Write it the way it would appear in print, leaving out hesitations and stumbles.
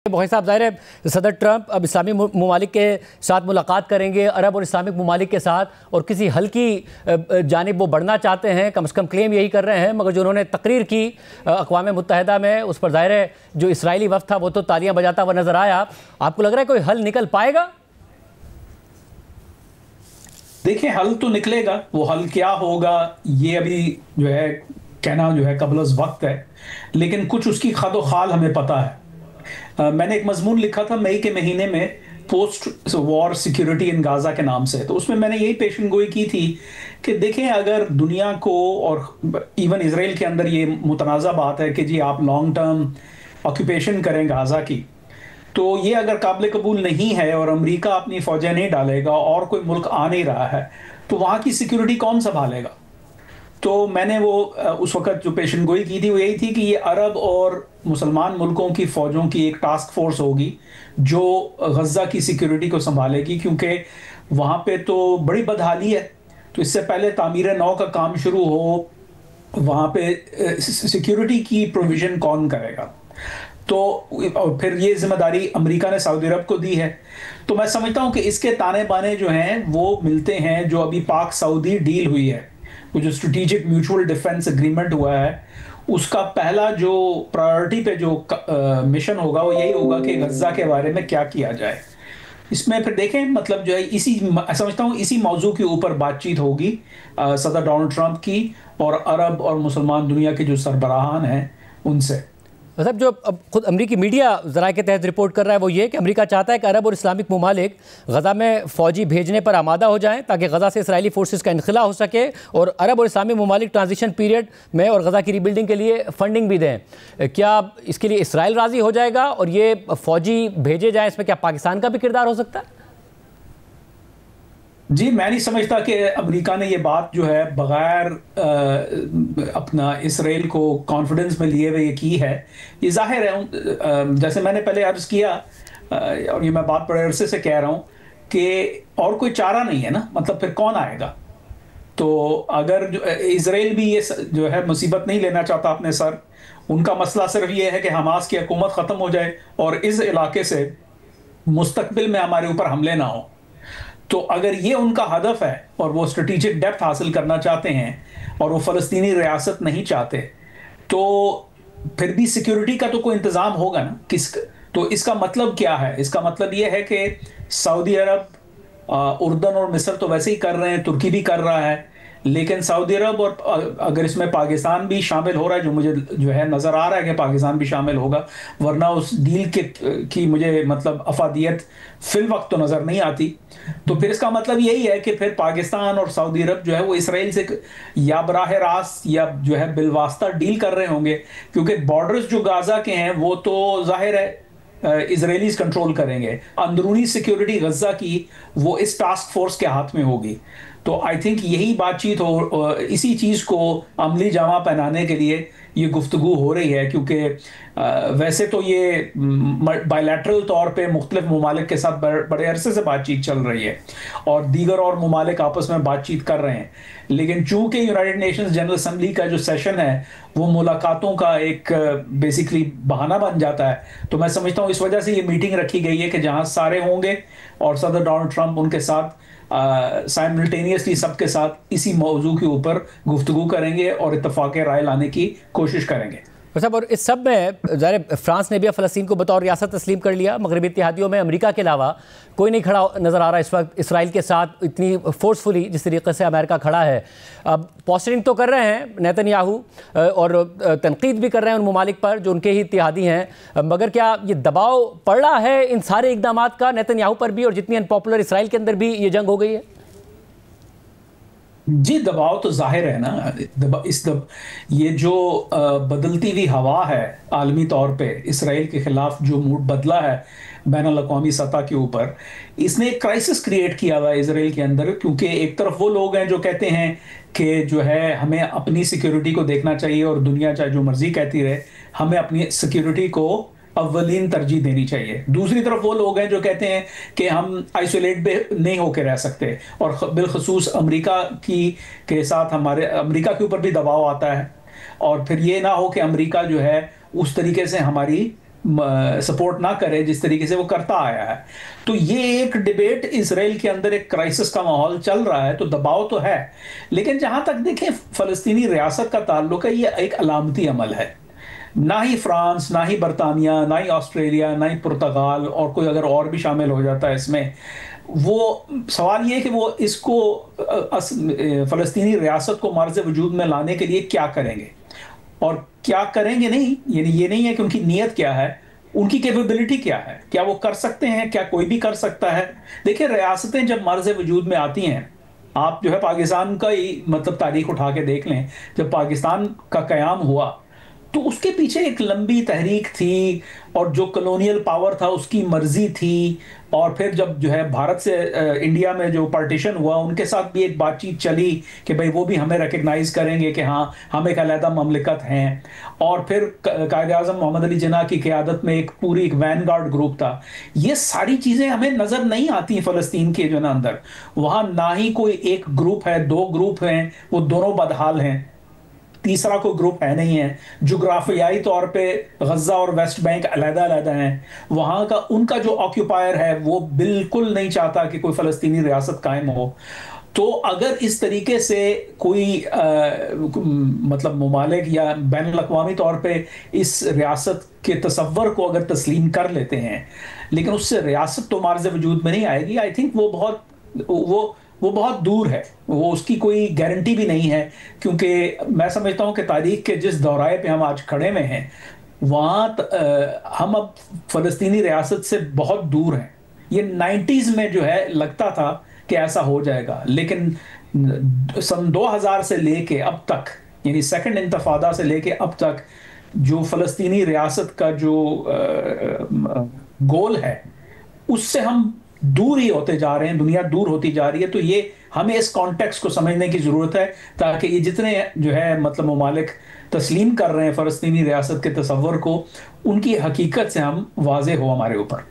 भाई साहब, ज़ाहिर है सदर ट्रंप अब इस्लामी ममालिक के साथ मुलाकात करेंगे, अरब और इस्लामिक ममालिक के साथ, और किसी हल्की जानिब वो बढ़ना चाहते हैं, कम से कम क्लेम यही कर रहे हैं। मगर जो उन्होंने तकरीर की अक़वाम मुत्तहिदा में, उस पर ज़ाहिर है जो इसराइली वफ़द था वो तो तालियां बजाता हुआ नज़र आया। आपको लग रहा है कोई हल निकल पाएगा? देखिए, हल तो निकलेगा। वो हल क्या होगा ये अभी जो है कहना जो है कबल वक्त है, लेकिन कुछ उसकी खादो खाल हमें पता है। मैंने एक मजमून लिखा था मई के महीने में, post war security in Gaza के नाम से। तो उसमें मैंने यही पेशन गोई की थी कि देखें, अगर दुनिया को और इवन इसराइल के अंदर ये मुतनाज़ा बात है कि जी आप लॉन्ग टर्म ऑक्यूपेशन करें गाजा की, तो ये अगर काबिल कबूल नहीं है और अमेरिका अपनी फौजें नहीं डालेगा और कोई मुल्क आ नहीं रहा है, तो वहाँ की सिक्योरिटी कौन संभालेगा? तो मैंने वो उस वक्त जो पेशन गोई की थी वो यही थी कि ये अरब और मुसलमान मुल्कों की फ़ौजों की एक टास्क फोर्स होगी जो गज़ा की सिक्योरिटी को संभालेगी, क्योंकि वहाँ पे तो बड़ी बदहाली है। तो इससे पहले तामीर नौ का काम शुरू हो, वहाँ पे सिक्योरिटी की प्रोविज़न कौन करेगा? तो और फिर ये जिम्मेदारी अमेरिका ने सऊदी अरब को दी है। तो मैं समझता हूँ कि इसके ताने बाने जो हैं वो मिलते हैं। जो अभी पाक सऊदी डील हुई है, वो जो स्ट्रेटेजिक म्यूचुअल डिफेंस एग्रीमेंट हुआ है, उसका पहला जो प्रायोरिटी पे जो मिशन होगा वो यही होगा कि गज़ा के बारे में क्या किया जाए। इसमें फिर देखें, मतलब जो है इसी समझता हूँ इसी मौजू के ऊपर बातचीत होगी सदर डोनाल्ड ट्रंप की और अरब और मुसलमान दुनिया के जो सरबराहान हैं उनसे। मतलब जो अब खुद अमरीकी मीडिया ज़राए के तहत रिपोर्ट कर रहा है वो ये कि अमेरिका चाहता है कि अरब और इस्लामिक ममालिक गज़ा में फ़ौजी भेजने पर आमादा हो जाएं ताकि गज़ा से इसराइली फोर्सेस का इनखला हो सके, और अरब और इस्लामिक ममालिक ट्रांजिशन पीरियड में और गज़ा की रीबिल्डिंग के लिए फ़ंडिंग भी दें। क्या इसके लिए इसराइल राज़ी हो जाएगा और ये फ़ौजी भेजे जाएँ? इसमें क्या पाकिस्तान का भी किरदार हो सकता है? जी, मैं नहीं समझता कि अमेरिका ने ये बात जो है बगैर अपना इसराइल को कॉन्फिडेंस में लिए हुए ये की है। ये जाहिर है, जैसे मैंने पहले अर्ज किया और ये मैं बात बड़े अरसे से कह रहा हूँ कि और कोई चारा नहीं है ना, मतलब फिर कौन आएगा? तो अगर जो इसराइल भी ये जो है मुसीबत नहीं लेना चाहता अपने सर, उनका मसला सिर्फ ये है कि हमास की हुकूमत ख़त्म हो जाए और इस इलाके से मुस्तकबिल में हमारे ऊपर हमले ना हो। तो अगर ये उनका हदफ है और वो स्ट्रेटेजिक डेप्थ हासिल करना चाहते हैं और वो फ़लस्तीनी रियासत नहीं चाहते, तो फिर भी सिक्योरिटी का तो कोई इंतज़ाम होगा ना। तो इसका मतलब क्या है? इसका मतलब ये है कि सऊदी अरब, उर्दन और मिस्र तो वैसे ही कर रहे हैं, तुर्की भी कर रहा है, लेकिन सऊदी अरब और अगर इसमें पाकिस्तान भी शामिल हो रहा है, जो मुझे जो है नज़र आ रहा है कि पाकिस्तान भी शामिल होगा, वरना उस डील की मुझे मतलब अफादियत फिल वक्त तो नज़र नहीं आती। तो फिर इसका मतलब यही है कि फिर पाकिस्तान और सऊदी अरब जो है वो इसराइल से या बराह रास्त या जो है बिलवास्ता डील कर रहे होंगे, क्योंकि बॉर्डर्स जो गाजा के हैं वो तो जाहिर है इजरायलीज कंट्रोल करेंगे। अंदरूनी सिक्योरिटी गज़ा की वो इस टास्क फोर्स के हाथ में होगी। तो आई थिंक यही बातचीत हो, इसी चीज़ को अमली जामा पहनाने के लिए ये गुफ्तगू हो रही है, क्योंकि वैसे तो ये बायलैटरल तौर पे मुख्तलिफ ममालिक के साथ बड़े अरसे से बातचीत चल रही है और दीगर और ममालिक आपस में बातचीत कर रहे हैं, लेकिन चूंकि यूनाइटेड नेशंस जनरल असम्बली का जो सेशन है वो मुलाकातों का एक बेसिकली बहाना बन जाता है। तो मैं समझता हूँ इस वजह से ये मीटिंग रखी गई है कि जहाँ सारे होंगे और सदर डोनाल्ड ट्रंप उनके साथ साइमल्टेनियसली सबके साथ इसी मौजू के ऊपर गुफ्तगू करेंगे और इत्तफाक राय लाने की कोशिश करेंगे। साहब, और इस सब में ज़ाहिर फ्रांस ने भी फ़लस्तीन को बतौर रियासत तस्लीम कर लिया। मगरबी इत्तेहादियों में अमेरिका के अलावा कोई नहीं खड़ा नज़र आ रहा इस वक्त इसराइल के साथ इतनी फोर्सफुली जिस तरीके से अमेरिका खड़ा है। अब पोस्टरिंग तो कर रहे हैं नेतन्याहू और तनकीद भी कर रहे हैं उन ममालिक पर जो उनके ही इत्तेहादी हैं, मगर क्या ये दबाव पड़ रहा है इन सारे इकदाम का नेतन्याहू पर भी, और जितनी अनपॉपुलर इसराइल के अंदर भी ये जंग हो गई है? जी, दबाव तो जाहिर है ना। ये जो बदलती हुई हवा है आलमी तौर पे इसराइल के खिलाफ, जो मूड बदला है बैनुल अक़वामी सतह के ऊपर, इसने एक क्राइसिस क्रिएट किया हुआ है इसराइल के अंदर। क्योंकि एक तरफ वो लोग हैं जो कहते हैं कि जो है हमें अपनी सिक्योरिटी को देखना चाहिए और दुनिया चाहे जो मर्जी कहती रहे, हमें अपनी सिक्योरिटी को अव्वलीन तरजीह देनी चाहिए। दूसरी तरफ वो लोग हैं जो कहते हैं कि हम आइसोलेट नहीं होकर रह सकते, और बिलखसूस अमेरिका के साथ हमारे अमेरिका के ऊपर भी दबाव आता है, और फिर ये ना हो कि अमेरिका जो है उस तरीके से हमारी सपोर्ट ना करे जिस तरीके से वो करता आया है। तो ये एक डिबेट इसराइल के अंदर, एक क्राइसिस का माहौल चल रहा है, तो दबाव तो है। लेकिन जहां तक देखें फलस्तीनी रियासत का ताल्लुक है, ये एक अलामती अमल है। ना ही फ्रांस, ना ही बरतानिया, ना ही ऑस्ट्रेलिया, ना ही पुर्तगाल, और कोई अगर और भी शामिल हो जाता है इसमें, वो सवाल ये है कि वो इसको फलस्तीनी रियासत को मर्ज वजूद में लाने के लिए क्या करेंगे, और क्या करेंगे नहीं, यानी ये नहीं है कि उनकी नीयत क्या है, उनकी कैपेबिलिटी क्या है, क्या वो कर सकते हैं, क्या कोई भी कर सकता है। देखिए, रियासतें जब मर्ज वजूद में आती हैं, आप जो है पाकिस्तान का ही मतलब तारीख उठा के देख लें, जब पाकिस्तान का कयाम हुआ तो उसके पीछे एक लंबी तहरीक थी, और जो कॉलोनियल पावर था उसकी मर्जी थी। और फिर जब जो है भारत से इंडिया में जो पार्टीशन हुआ, उनके साथ भी एक बातचीत चली कि भाई वो भी हमें रिकग्नाइज करेंगे कि हाँ हम एक अलहदा ममलिकत हैं। और फिर कायद आज़म मोहम्मद अली जिन्ना की क़यादत में एक पूरी एक वैनगार्ड ग्रुप था। ये सारी चीज़ें हमें नज़र नहीं आती फ़लस्तीन के जो ना अंदर। वहाँ ना ही कोई एक ग्रुप है, दो ग्रुप हैं, वो दोनों बदहाल हैं, तीसरा कोई ग्रुप है नहीं है। जुग्राफियाई तौर पे गजा और वेस्ट बैंक अलहदा अलहदा हैं। वहां का उनका जो ऑक्यूपायर है वो बिल्कुल नहीं चाहता कि कोई फलस्तीनी रियासत कायम हो। तो अगर इस तरीके से कोई मतलब ममालिक या बैन अवी तौर पे इस रियासत के तसव्वुर को अगर तस्लीम कर लेते हैं, लेकिन उससे रियासत तो मार्ज़ वजूद में नहीं आएगी। आई थिंक वो बहुत दूर है, वो उसकी कोई गारंटी भी नहीं है। क्योंकि मैं समझता हूं कि तारीख के जिस दौराए पे हम आज खड़े में हैं, वहाँ हम अब फ़लस्तीनी रियासत से बहुत दूर हैं। ये 90s में जो है लगता था कि ऐसा हो जाएगा, लेकिन सन 2000 से लेके अब तक, यानी सेकंड इंतफादा से लेके अब तक, जो फ़लस्तीनी रियासत का जो गोल है, उससे हम दूर ही होते जा रहे हैं, दुनिया दूर होती जा रही है। तो ये हमें इस कॉन्टेक्स्ट को समझने की ज़रूरत है, ताकि ये जितने जो है मतलब ममालिक तस्लीम कर रहे हैं फ़लस्तीनी रियासत के तसव्वुर को, उनकी हकीकत से हम वाज़े हो हमारे ऊपर।